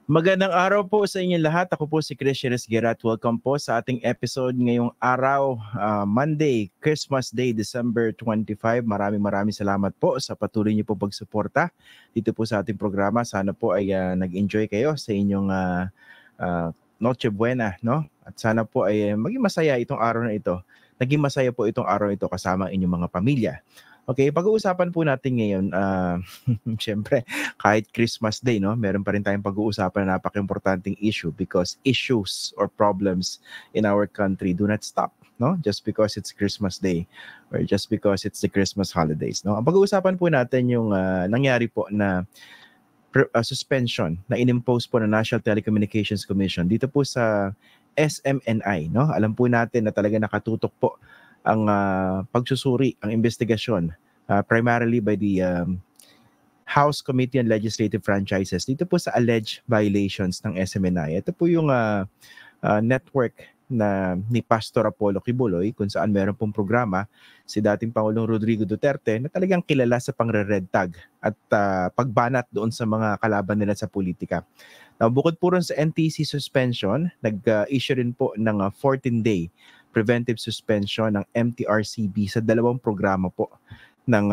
Magandang araw po sa inyong lahat. Ako po si Christian Esguerra at welcome po sa ating episode ngayong araw, Monday, Christmas Day, December 25. Maraming salamat po sa patuloy niyo po pagsuporta dito po sa ating programa. Sana po ay nag-enjoy kayo sa inyong Noche Buena, no? At sana po ay maging masaya itong araw na ito. Naging masaya po itong araw na ito kasama inyong mga pamilya. Okay, pag-uusapan po natin ngayon, syempre, kahit Christmas Day, no, meron pa rin tayong pag-uusapan na napaka-importanting issue because issues or problems in our country do not stop, no? Just because it's Christmas Day or just because it's the Christmas holidays, no? Ang pag-uusapan po natin yung nangyari po na suspension na inimpose po ng National Telecommunications Commission dito po sa SMNI, no? Alam po natin na talaga nakatutok po ang pagsusuri, ang investigasyon primarily by the House Committee on Legislative Franchises dito po sa alleged violations ng SMNI. Ito po yung network na ni Pastor Apollo Kibuloy kung saan meron pong programa si dating Pangulong Rodrigo Duterte na talagang kilala sa pangre-red tag at pagbanat doon sa mga kalaban nila sa politika. Now, bukod po rin sa NTC suspension, nag-issue rin po ng 14-day preventive suspension ng MTRCB sa dalawang programa po ng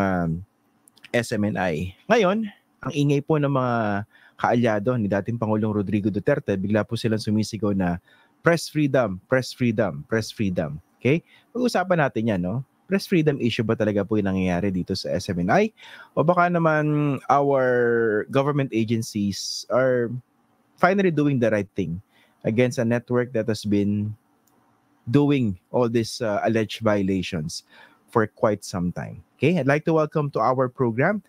SMNI. Ngayon, ang ingay po ng mga kaalyado ni dating Pangulong Rodrigo Duterte, bigla po silang sumisigaw na press freedom, press freedom, press freedom. Okay? Pag-usapan natin yan, no? Press freedom issue ba talaga po yung nangyayari dito sa SMNI? O baka naman our government agencies are finally doing the right thing against a network that has been doing all these alleged violations for quite some time. Okay, I'd like to welcome to our program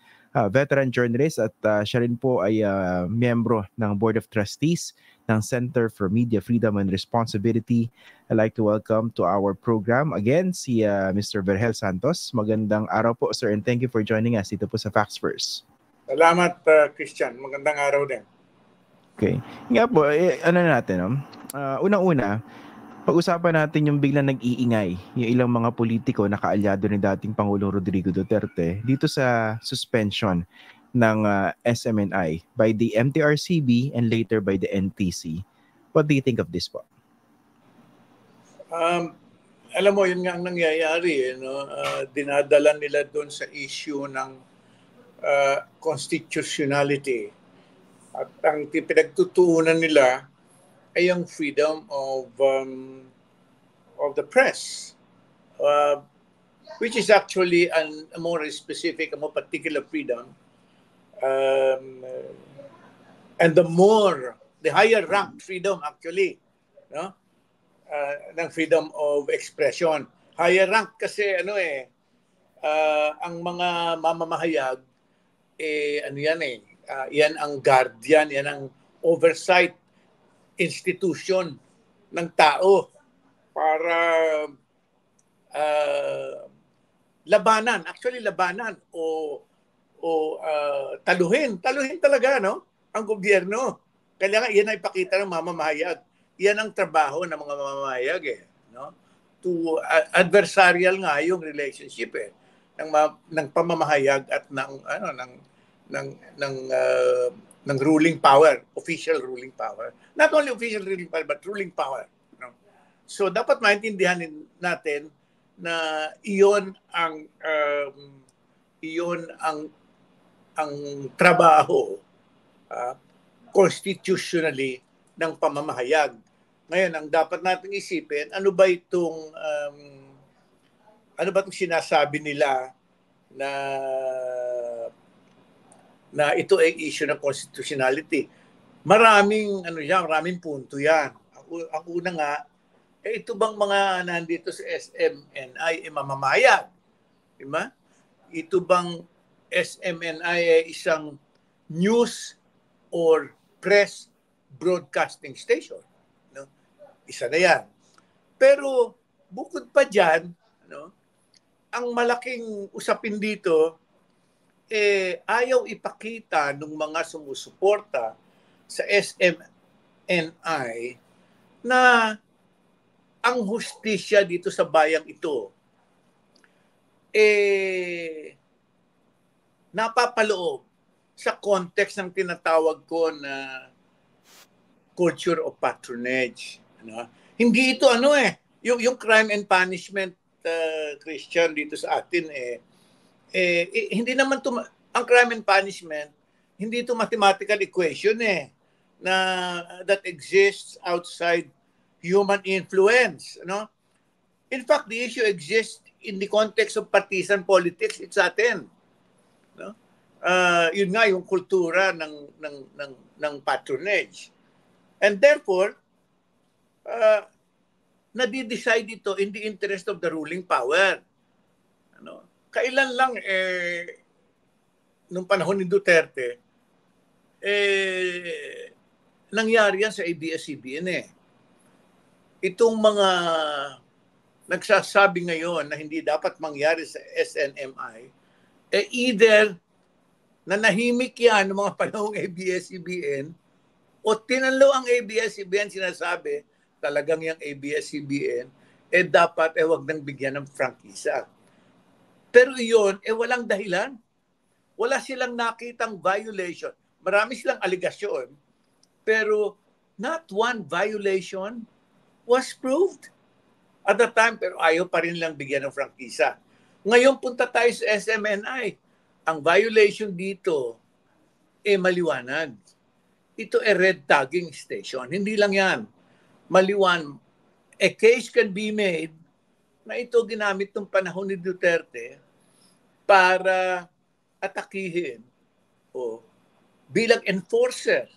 veteran journalist at siya rin po ay miyembro ng Board of Trustees ng Center for Media Freedom and Responsibility. I'd like to welcome to our program again si Mr. Vergel Santos. Magandang araw po, sir, and thank you for joining us dito po sa Facts First. Salamat, Christian. Magandang araw din. Okay. Nga po, ano natin, no? Unang-una, pag-usapan natin yung biglang nag-iingay, yung ilang mga politiko na kaalyado ni dating Pangulong Rodrigo Duterte dito sa suspension ng SMNI by the MTRCB and later by the NTC. What do you think of this po? Alam mo, yun nga ang nangyayari. No? Dinadala nila doon sa issue ng constitutionality. At ang pinagtutuunan nila ay yung freedom of the press, which is actually a more specific, a more particular freedom, and the higher ranked freedom actually, no, ng freedom of expression. Higher rank kasi ang mga mamamahayag yan ang guardian, yan ang oversight institution ng tao para labanan o taluhin talaga, no, ang gobyerno. Kailangan yan ay ipakita ng mamamahayag. Yan ang trabaho ng mga mamamahayag, no? To adversarial nga yung relationship ng pamamahayag at ng ruling power, official ruling power. Not only official ruling power, but ruling power. No? So, dapat maintindihan natin na iyon ang trabaho constitutionally ng pamamahayag. Ngayon, ang dapat nating isipin, ano ba itong sinasabi nila na ito ay issue ng constitutionality. Maraming punto yan. Ang una nga, ito bang mga nandito sa SMNI ay mamamayag? Diba? Ito bang SMNI ay isang news or press broadcasting station? No? Isa na yan. Pero bukod pa dyan, no, ang malaking usapin dito, ayaw ipakita ng mga sumusuporta sa SMNI na ang hustisya dito sa bayang ito napapaloob sa context ng tinatawag ko na culture of patronage. Ano? Hindi ito yung crime and punishment, Christian, dito sa atin hindi naman ang crime and punishment, hindi ito mathematical equation na that exists outside human influence. In fact, the issue exists in the context of partisan politics sa atin. Yun nga yung kultura ng patronage. And therefore, nadi-decide ito in the interest of the ruling power. Kailan lang nung panahon ni Duterte nangyari yan sa ABS-CBN Itong mga nagsasabi ngayon na hindi dapat mangyari sa SNMI either nanahimik yan ng mga panahong ABS-CBN o tinanlo ang ABS-CBN, sinasabi talagang yung ABS-CBN dapat wag nang bigyan ng prangkisa. Pero iyon, walang dahilan. Wala silang nakitang violation. Marami silang aligasyon, pero not one violation was proved at the time, pero ayaw pa rin lang bigyan ng prangkisa. Ngayon punta tayo sa SMNI. Ang violation dito, maliwanag. Ito red tagging station. Hindi lang yan. Maliwan. A case can be made na ito ginamit ng panahon ni Duterte para atakihin bilang enforcer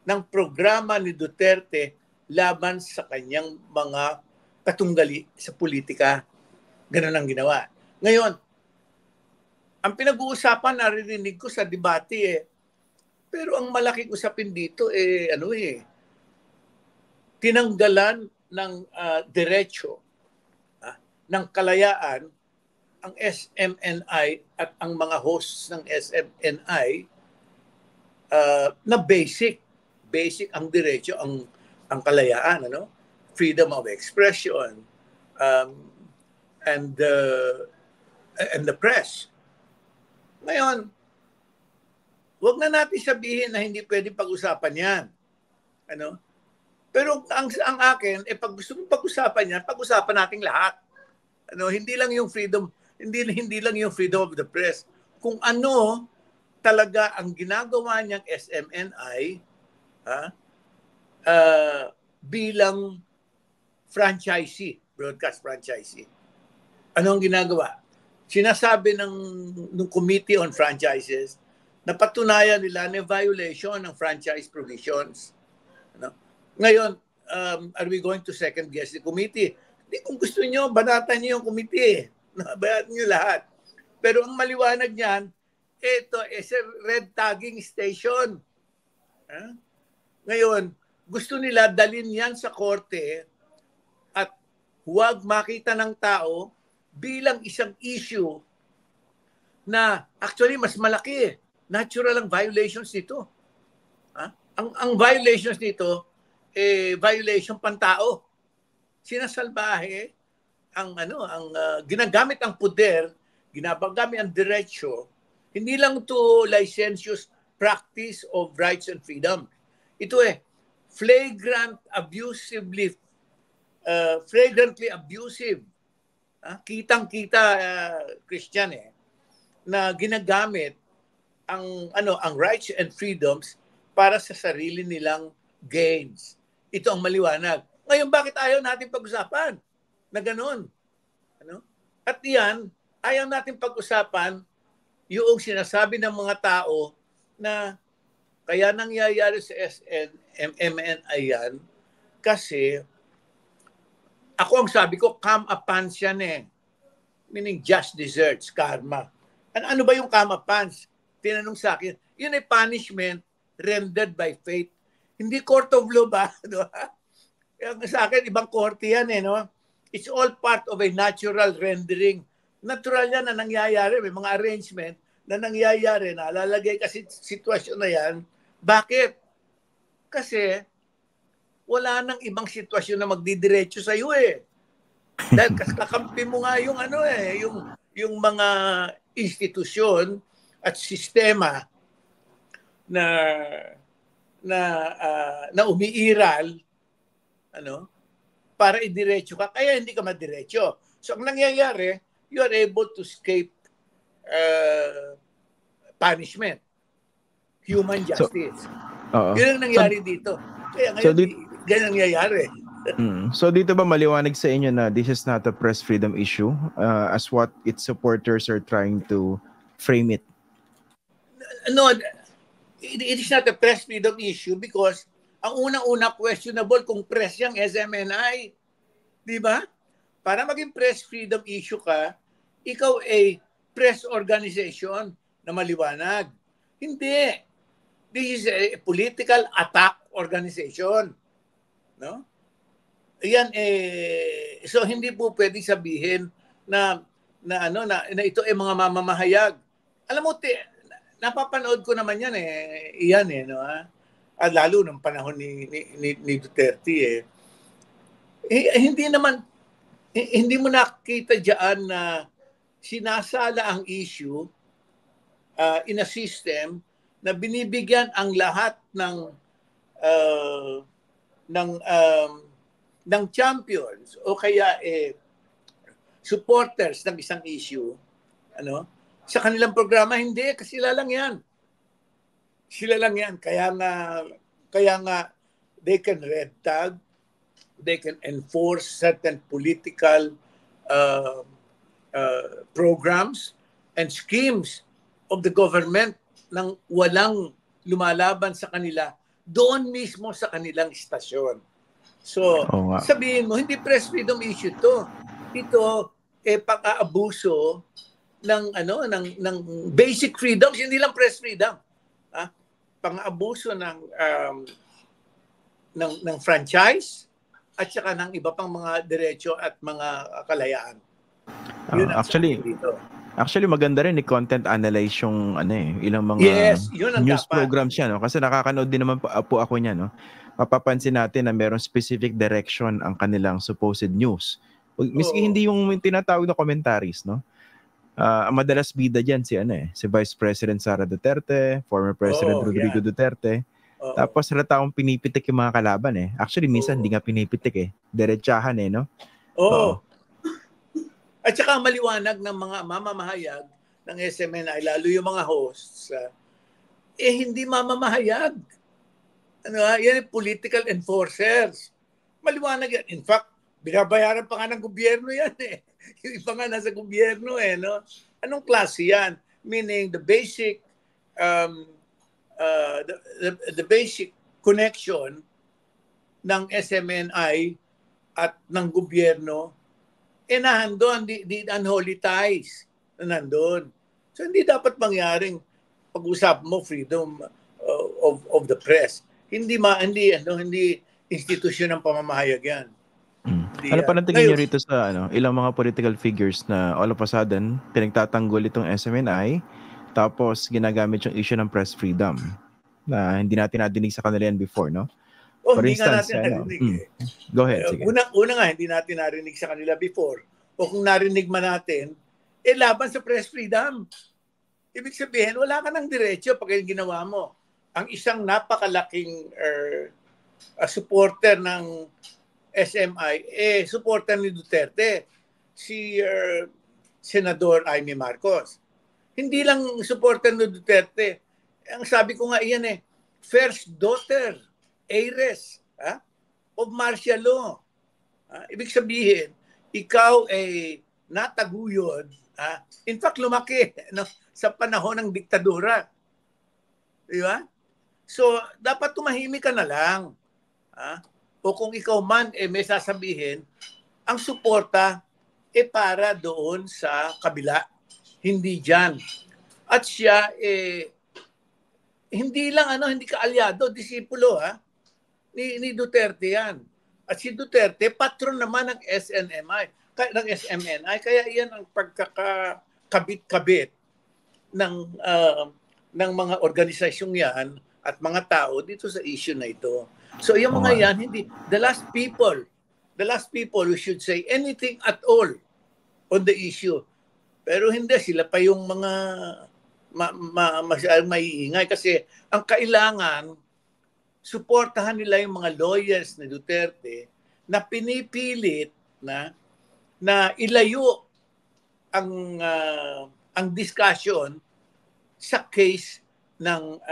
ng programa ni Duterte laban sa kanyang mga katunggali sa politika. Ganun ang ginawa. Ngayon, ang pinag-uusapan, naririnig ko sa debate pero ang malaking usapin dito tinanggalan ng diretso ng kalayaan ang SMNI at ang mga hosts ng SMNI na basic ang diretso, ang kalayaan, freedom of expression and the press. Ngayon, wag na natin sabihin na hindi pwede pag-usapan yan. Pero ang akin, pag gusto mong pag-usapan yan, pag-usapan nating lahat. Hindi lang yung freedom, hindi lang yung freedom of the press. Kung ano talaga ang ginagawa niyang SMNI bilang franchisee, broadcast franchisee. Ano ang ginagawa? Sinasabi ng Committee on Franchises na patunayan nila na violation ng franchise provisions. Ngayon, are we going to second guess the committee? Hindi, kung gusto niyo, banatan niyo yung committee. Banatan niyo lahat. Pero ang maliwanag niyan, ito is a red tagging station. Ngayon, gusto nila dalhin yan sa korte at huwag makita ng tao bilang isang issue na actually mas malaki. Natural ang violations nito. Ang violations nito, violation pantao. Sinasalbahe ang ginagamit ang poder, ginagamit ang diretsyo, hindi lang to licentious practice of rights and freedom. Ito flagrantly abusive. Kitang-kita, Christian, na ginagamit ang rights and freedoms para sa sarili nilang gains. Ito ang maliwanag. Ngayon, bakit ayaw natin pag-usapan na ganun? At yan, ayaw natin pag-usapan yung sinasabi ng mga tao na kaya nangyayari sa SNMNI yan kasi ako ang sabi ko, come upon siya meaning just desserts, karma. Ano ba yung come upon? Tinanong sa akin, yun ay punishment rendered by fate. Hindi court of law ba? Sa akin, ibang korte yan It's all part of a natural rendering. Natural yan na nangyayari. May mga arrangement na nangyayari na lalagay kasi sitwasyon na yan. Bakit? Kasi wala nang ibang sitwasyon na magdidiretso sa iyo Dahil kakampi mo nga yung yung mga institusyon at sistema na na umiiral, ano, para idiretso ka, kaya hindi ka madiretso. So ang nangyayari, you are able to escape punishment, human justice. Yun ang nangyari dito. Kaya ngayon, ganyan nangyayari. So dito ba maliwanag sa inyo na this is not a press freedom issue as what its supporters are trying to frame it? No, it is not a press freedom issue because ang unang-una questionable kung press yung SMNI. Di ba? Para maging press freedom issue ka, ikaw ay press organization na maliwanag. Hindi. This is a political attack organization. No? Yan so hindi po pwedeng sabihin na ito ay mga mamamahayag. Alam mo, napapanood ko naman yan no? At lalo ng panahon ni Duterte hindi mo nakita diyan na sinasala ang issue in a system na binibigyan ang lahat ng champions o kaya supporters ng isang issue, sa kanilang programa. Hindi, kasi sila lang yan. Kaya nga they can red tag, they can enforce certain political programs and schemes of the government nang walang lumalaban sa kanila doon mismo sa kanilang istasyon. So, sabihin mo, hindi press freedom issue to. Ito, pang-aabuso ng basic freedoms, hindi lang press freedom. Pang-aabuso ng franchise at saka ng iba pang mga diretso at mga kalayaan. Yun Actually maganda rin content analyze yung ilang mga news programs yan, no? Kasi nakakanood din naman po ako niyan, no? Mapapansin natin na merong specific direction ang kanilang supposed news. Miski hindi yung tinatawag na commentaries, no? Ang madalas bida diyan si Vice President Sara Duterte, former President Rodrigo Duterte. Tapos taong pinipitik yung mga kalaban Actually minsan hindi nga pinipitik diretsahan no? At saka maliwanag ng mga mamamahayag ng SMNI, lalo yung mga hosts, hindi mamamahayag. Yan political enforcers. Maliwanag yan. In fact, binabayaran pa nga ng gobyerno yan Yung iba nga nasa gobyerno no? Anong klase yan? Meaning the basic the basic connection ng SMNI at ng gobyerno nandun, the unholy ties na nandun. So hindi dapat mangyaring pag-usap mo freedom of the press. Hindi institusyon ng pamamahayag yan. Ano pa natingin nyo rito sa ilang mga political figures na all of a sudden pinagtatanggol itong SMNI tapos ginagamit yung issue ng press freedom na hindi natin nadinig sa kanila yan before, no? For instance, go ahead, sige. Una nga, hindi natin narinig sa kanila before. O kung narinig man natin, laban sa press freedom. Ibig sabihin, wala ka ng diretsyo pag yung ginawa mo. Ang isang napakalaking supporter ng SMI, supporter ni Duterte, si Senador Amy Marcos. Hindi lang supporter ni Duterte. Ang sabi ko nga iyan first daughter, heiress of martial law. Ibig sabihin, ikaw ay nataguyod. In fact, lumaki sa panahon ng diktadura. Di ba? So, dapat tumahimik ka na lang. O kung ikaw man may sasabihin, ang suporta para doon sa kabila. Hindi dyan. At siya hindi lang hindi ka alyado, disipulo ni Duterte yan. At si Duterte, patron naman ng SMNI. Kaya yan ang pagkakakabit-kabit ng mga organisasyong yan at mga tao dito sa issue na ito. So yung mga yan, the last people who should say anything at all on the issue. Pero hindi, sila pa yung mga maiingay kasi ang kailangan suportahan nila yung mga lawyers ni Duterte na pinipilit na ilayo ang discussion sa case ng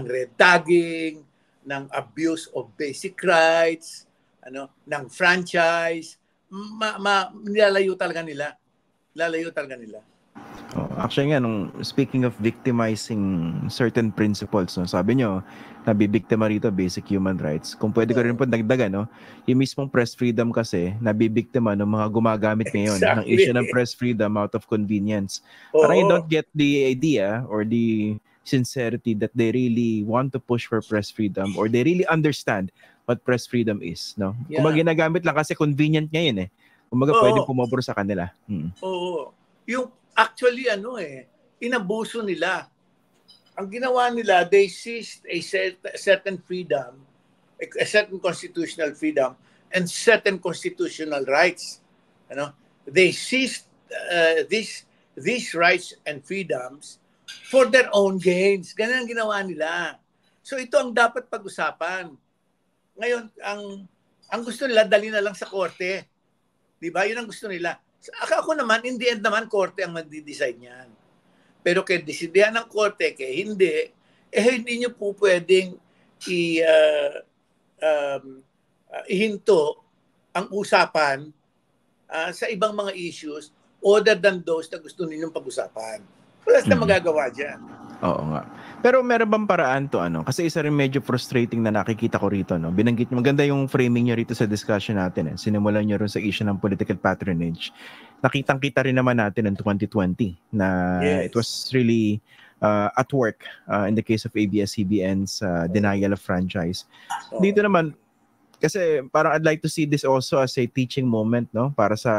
red tagging, ng abuse of basic rights, ng franchise. Nilalayo talaga nila. Oh, actually nga, speaking of victimizing certain principles, no, sabi nyo, nabibiktima rito basic human rights. Kung pwede ko rin po dagdagan, no, yung mismong press freedom kasi, nabibiktima ng mga gumagamit ngayon ng issue ng press freedom out of convenience. Parang you don't get the idea or the sincerity that they really want to push for press freedom or they really understand what press freedom is. No? Yeah. Kung ginagamit lang kasi convenient ngayon eh. Kumaga pwedeng pumobor sa kanila. Oo. Yung actually inabuso nila. Ang ginawa nila, they seized a certain freedom, a certain constitutional freedom, and certain constitutional rights. They seized these rights and freedoms for their own gains. Ganun ang ginawa nila. So ito ang dapat pag-usapan. Ngayon, ang gusto nila, dali na lang sa korte. Diba? Yun ang gusto nila. Ako naman, in the end naman, korte ang mag-decide niyan. Pero kaya desidehan ng korte, kaya hindi, hindi nyo po pwedeng ihinto ang usapan sa ibang mga issues other than those na gusto ninyong pag-usapan. Wala na magagawa dyan. Oo nga. Pero meron bang paraan to Kasi isa rin medyo frustrating na nakikita ko rito, no? Binanggit maganda yung framing niyo rito sa discussion natin, eh. Sinimulan niyo rin sa issue ng political patronage. Nakitang-kita rin naman natin in 2020 na it was really at work in the case of ABS-CBN's denial of franchise. Dito naman, kasi parang I'd like to see this also as a teaching moment, no? Para sa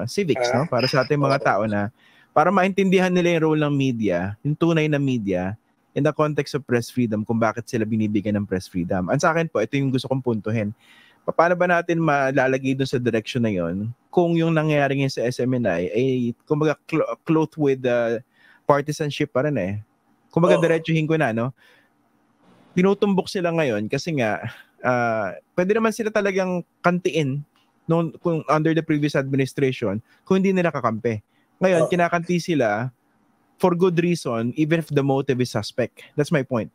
civics, no? Para sa ating mga tao na para maintindihan nila yung role ng media, yung tunay na media, in the context of press freedom, kung bakit sila binibigyan ng press freedom. Ang sa akin po, ito yung gusto kong puntuhin. Paano ba natin malalagay dun sa direction na yon kung yung nangyayari ngayon sa SMNI ay kumbaga clothed with partisanship pa rin eh. Kumbaga diretsuhin ko na, no? Tinutumbok sila ngayon kasi nga pwede naman sila talagang kantiin kung under the previous administration kung hindi nila kakampi. Ngayon, kinakanti sila for good reason, even if the motive is suspect. That's my point.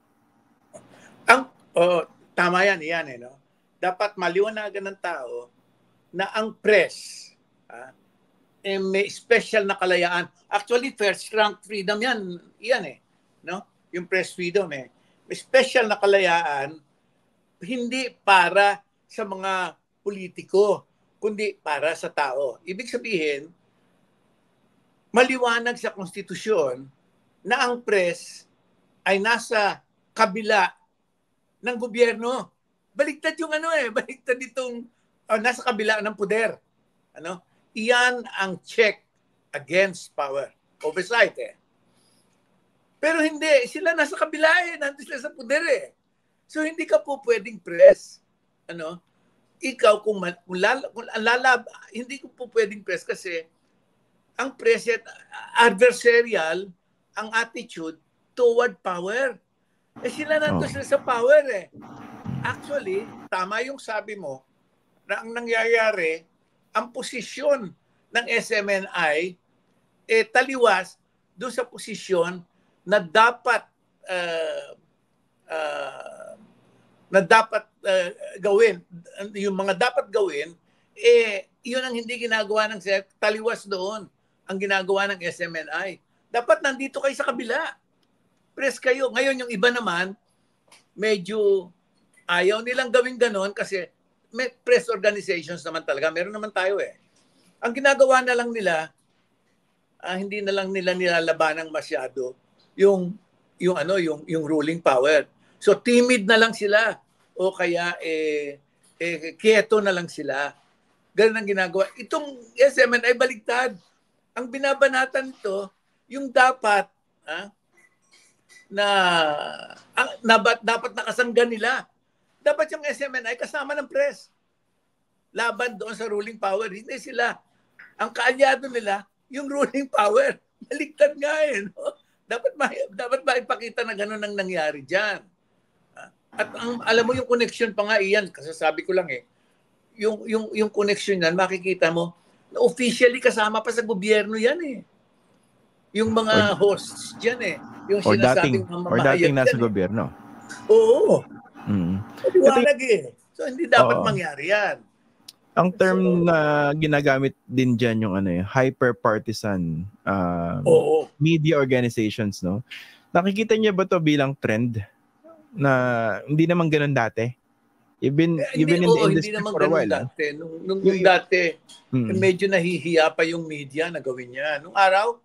Tama yan, no? Dapat maliwanagan ng tao na ang press may special na kalayaan. Actually, first rank freedom yan eh. No? Yung press freedom eh. May special na kalayaan, hindi para sa mga politiko, kundi para sa tao. Ibig sabihin, maliwanag sa konstitusyon na ang press ay nasa kabila ng gobyerno. Baliktad yung baliktad itong nasa kabila ng poder. Iyan ang check against power. Oversight eh. Pero hindi, sila nasa kabila nandun sila sa poder eh. So hindi ka po pwedeng press. Ikaw hindi ko po pwedeng press kasi ang preset adversarial ang attitude toward power. Sila nandun sila sa power eh. Actually, tama yung sabi mo na ang nangyayari, ang posisyon ng SMNI taliwas doon sa posisyon na dapat gawin. Yung mga dapat gawin, yun ang hindi ginagawa ng taliwas doon ang ginagawa ng SMNI. Dapat nandito kayo sa kabila. Press kayo. Ngayon yung iba naman, medyo ayaw nilang gawin ganon kasi may press organizations naman talaga. Meron naman tayo eh. Ang ginagawa na lang nila, hindi na lang nila nilalabanan masyado yung ruling power. So timid na lang sila o kaya quieto na lang sila. Ganun ang ginagawa. Itong SMNI baligtad. Ang binabanatan nito, yung dapat dapat nakasanggan nila. Dapat yung SMNI kasama ng press. Laban doon sa ruling power. Hindi sila. Ang kaalyado nila, yung ruling power. Baligtad nga no? Dapat maipakita na gano'n ang nangyari dyan. At alam mo yung connection pa nga iyan, kasasabi ko lang yung connection yan, makikita mo, na officially kasama pa sa gobyerno yan Yung mga hosts dyan yung sinasabing dating mamamahayag nasa dyan gobyerno. Oo. Mm. Maliwanag So hindi dapat mangyari yan. Ang term na ginagamit din dyan yung hyper-partisan media organizations, no? Nakikita niyo ba to bilang trend na hindi naman ganun dati? Even in the industry hindi naman for a while. Dati. Nung dati, medyo nahihiya pa yung media na gawin yan. Nung araw,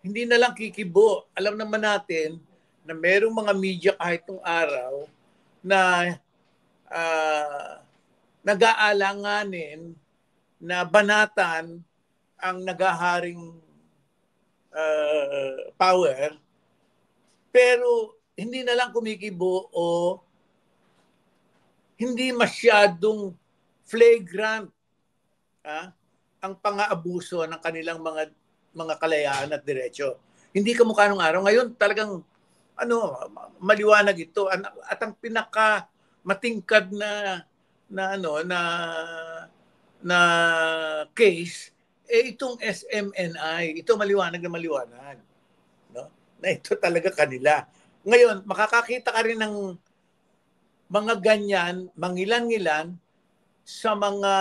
hindi na lang kikibo. Alam naman natin na merong mga media kahit nung araw na nag-aalanganin na banatan ang nagaharing power, pero hindi na lang kumikibo o hindi masyadong flagrant ang pang-aabuso ng kanilang mga kalayaan at diretso. Hindi kamukha nung araw. Ngayon talagang maliwanag ito at ang pinaka matingkad na case itong SMNI. Ito maliwanag na maliwanag, no? Na ito talaga kanila. Ngayon makakakita ka rin ng mga ganyan, mangilan-ngilan sa mga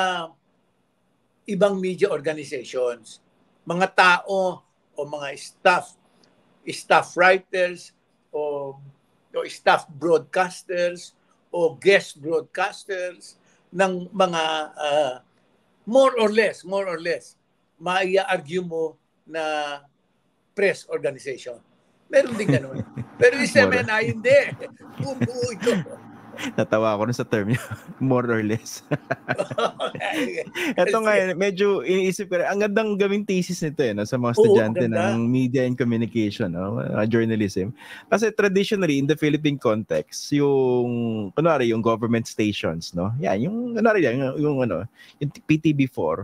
ibang media organizations, mga tao o mga staff writers o staff broadcasters o guest broadcasters ng mga more or less maia-argue mo na press organization. Meron din ganun. Pero yung SMNI hindi. Bumuo ito. Natawa ako sa term niya. More or less. Ito nga, medyo iniisip ko rin. Ang gandang gawing thesis nito sa mga estudyante ng media and communication, journalism. Kasi traditionally, in the Philippine context, yung government stations, no? Yan, yung PTB4,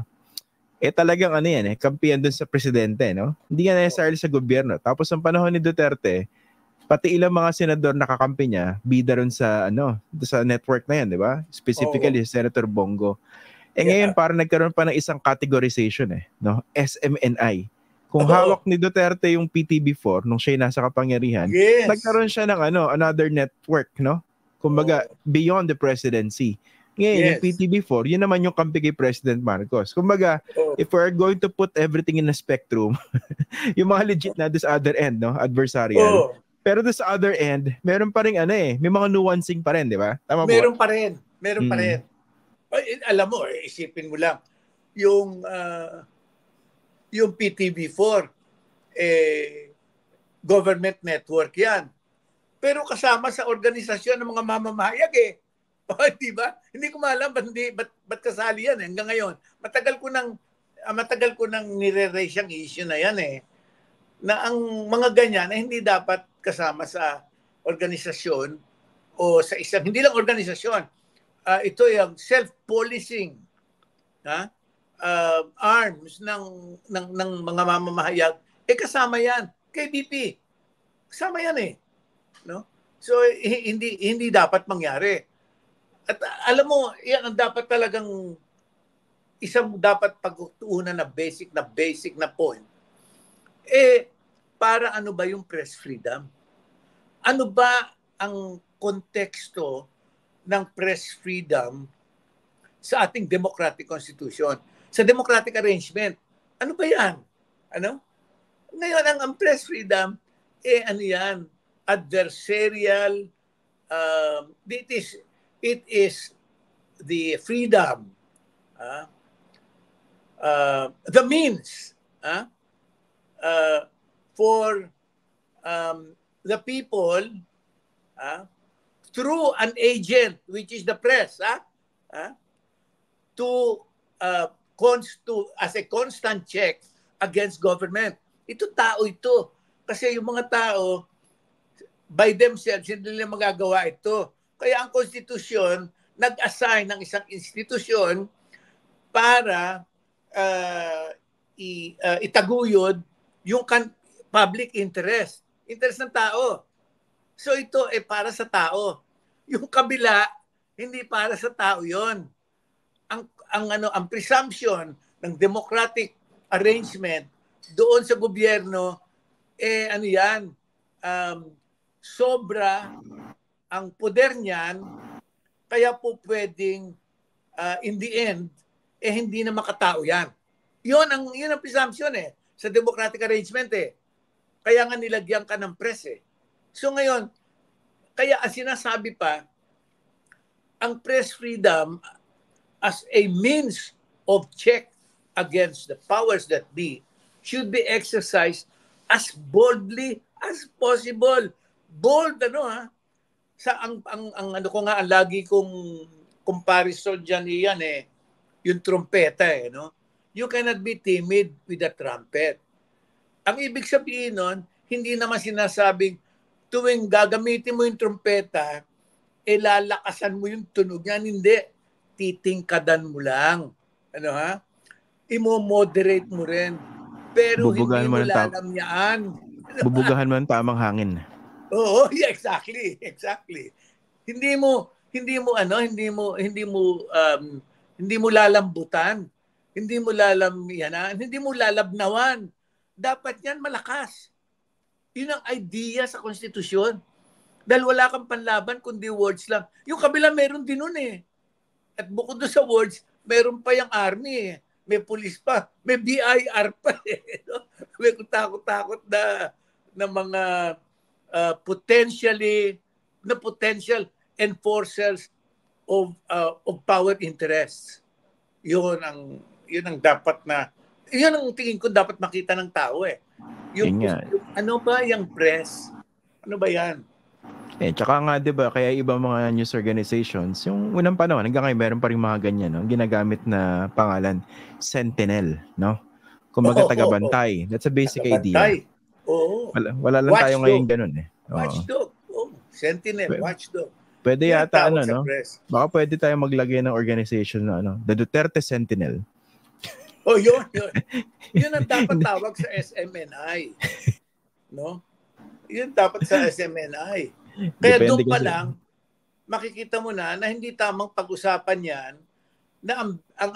talagang kampihan dun sa presidente, no? Hindi nga necessarily sa gobyerno. Tapos ang panahon ni Duterte, pati ilang mga senador nakakampi niya, bida ron sa sa network na yan, di ba? Specifically, Senator Bongo. Ngayon parang nagkaroon pa ng isang categorization no? SMNI. Kung hawak ni Duterte yung PTB4 nung siya nasa kapangyarihan, nagkaroon siya ng another network, no? Kumbaga, beyond the presidency. Ngayon, yung PTB4, yun naman yung kampi kay President Marcos. Kumbaga, if we're going to put everything in a spectrum, yung mga legit na this other end, no? Adversarial. Pero doon sa other end, meron pa rin may mga nuancing pa rin, di ba? Tama meron pa rin. Alam mo, isipin mo lang, yung PTV4, government network yan. Pero kasama sa organisasyon ng mga mamamahayag di ba? Hindi ko maalam ba't kasali yan hanggang ngayon. Matagal ko nang nire-raise yung issue na yan na ang mga ganyan ay hindi dapat kasama sa organisasyon o sa isang, hindi lang organisasyon. Ito yung self-policing arms ng mga mamamahayag. Kasama yan. KBP. Kasama yan no? So, hindi dapat mangyari. At alam mo, yan ang dapat talagang isang dapat pagtuunan na basic na point. Para ano ba yung press freedom? Ano ba ang konteksto ng press freedom sa ating democratic constitution? Sa democratic arrangement, ano ba yan? Ngayon, ang press freedom, yan? Adversarial, it is the freedom, the means, for the people through an agent, which is the press, to as a constant check against government. Ito tao ito. Kasi yung mga tao, by themselves, hindi nila magagawa ito. Kaya ang konstitusyon, nag-assign ng isang institusyon para itaguyod yung public interest ng tao. So ito para sa tao. Yung kabila, hindi para sa tao yon. Ang presumption ng democratic arrangement doon sa gobyerno, ano yan, sobra ang poder niyan, kaya po pwedeng in the end, hindi na makatao yan. Yun ang presumption sa democratic arrangement Kaya nga nilagyan ka ng press So ngayon, kaya ang sinasabi pa, ang press freedom as a means of check against the powers that be should be exercised as boldly as possible. Bold sa ang lagi kong comparison diyan iyan yung trumpeta no. You cannot be timid with a trumpet. Ang ibig sabihin nun, hindi naman sinasabing tuwing gagamitin mo yung trumpeta, lalakasan mo yung tunog niyan. Hindi. Titingkadan mo lang. Imo-moderate mo rin. Pero bubugahan hindi mo lalamyaan. Bubugahan mo ng tamang hangin. Oo, yeah, exactly. Hindi mo lalambutan. Hindi mo lalamyanan. Hindi mo lalabnawan. Dapat yan malakas. Yun ang idea sa konstitusyon. Dahil wala kang panlaban kundi words lang. Yung kabila meron din nun At bukod doon sa words, meron pa yung army May pulis pa. May BIR pa May takot-takot na mga potential enforcers of power interests. Yun ang dapat yun ang tingin ko dapat makita ng tao Yung ano ba yung press? Ano ba yan? Tsaka nga 'di ba kaya ibang mga news organizations, yung unang panahon hanggang ngayon meron pa ring mga ganyan ginagamit na pangalan Sentinel, no? Kumbaga tagabantay. That's a basic idea. Oo. Wala lang tayo ngayon ganun Watchdog. Sentinel, watchdog. Pwede yata no? Baka pwede tayo maglagay ng organization na The Duterte Sentinel. Yun. Yun ang dapat tawag sa SMNI. No? Yun dapat sa SMNI. Kaya doon pa lang makikita mo na hindi tamang pag-usapan yan na ang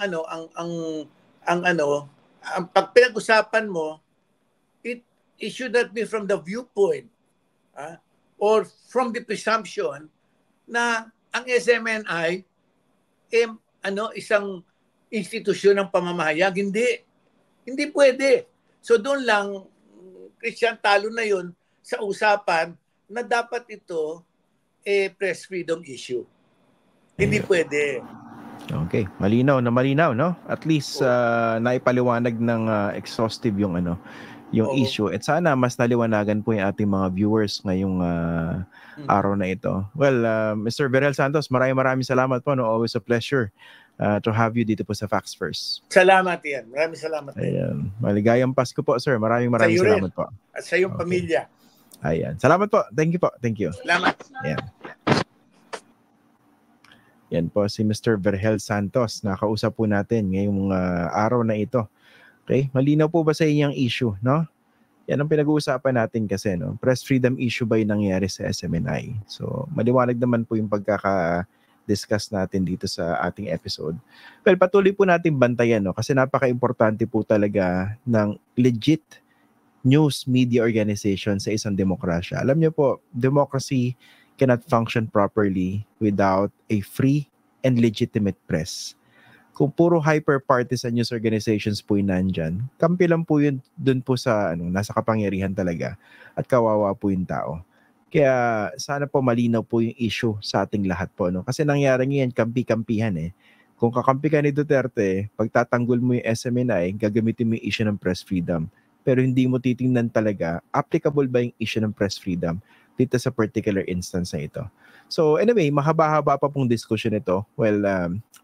pag pinag-usapan mo it should not be from the viewpoint or from the presumption na ang SMNI isang institusyon ng pamamahayag. Hindi pwede. So doon lang Christian, talo na yun sa usapan na dapat ito press freedom issue. Hindi pwede. Okay, malinaw, no? At least naipaliwanag ng exhaustive yung issue. At sana mas naliwanagan po yung ating mga viewers ngayong araw na ito. Well, Mr. Berhel Santos, maraming salamat po. Always a pleasure to have you dito po sa Facts First. Salamat yan. Maraming salamat. Ayan. Maligayang Pasko po, sir. Maraming salamat po. At sa iyong pamilya. Ayan. Salamat po. Thank you po. Thank you. Salamat. Ayan. Yan po si Mr. Berhel Santos. Nakausap po natin ngayong araw na ito. Okay? Malinaw po ba sa inyong issue, no? Yan ang pinag-uusapan natin kasi, no? Press freedom issue ba yung nangyari sa SMNI? So, maliwanag naman po yung pagkaka-discuss natin dito sa ating episode. Well, patuloy po natin bantayan, no? Kasi napaka-importante po talaga ng legit news media organization sa isang demokrasya. Alam niyo po, democracy cannot function properly without a free and legitimate press. Kung puro hyper-partisan news organizations po yung nandyan, kampi lang po yun dun po sa nasa kapangyarihan talaga at kawawa po yung tao. Kaya sana po malinaw po yung issue sa ating lahat po. No? Kasi nangyari ngayon, kampi-kampihan Kung kakampi ka ni Duterte, pagtatanggol mo yung SMNI, gagamitin mo yung issue ng press freedom. Pero hindi mo titingnan talaga, applicable ba yung issue ng press freedom dito sa particular instance na ito. So anyway, mahaba-haba pa pong discussion ito. Well,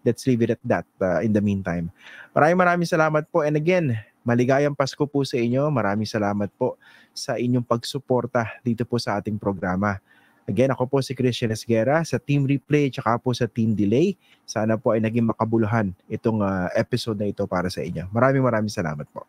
let's leave it at that in the meantime. Maraming salamat po. And again, maligayang Pasko po sa inyo. Maraming salamat po sa inyong pagsuporta dito po sa ating programa. Again, ako po si Christian Esguerra sa Team Replay tsaka po sa Team Delay. Sana po ay naging makabuluhan itong episode na ito para sa inyo. Maraming salamat po.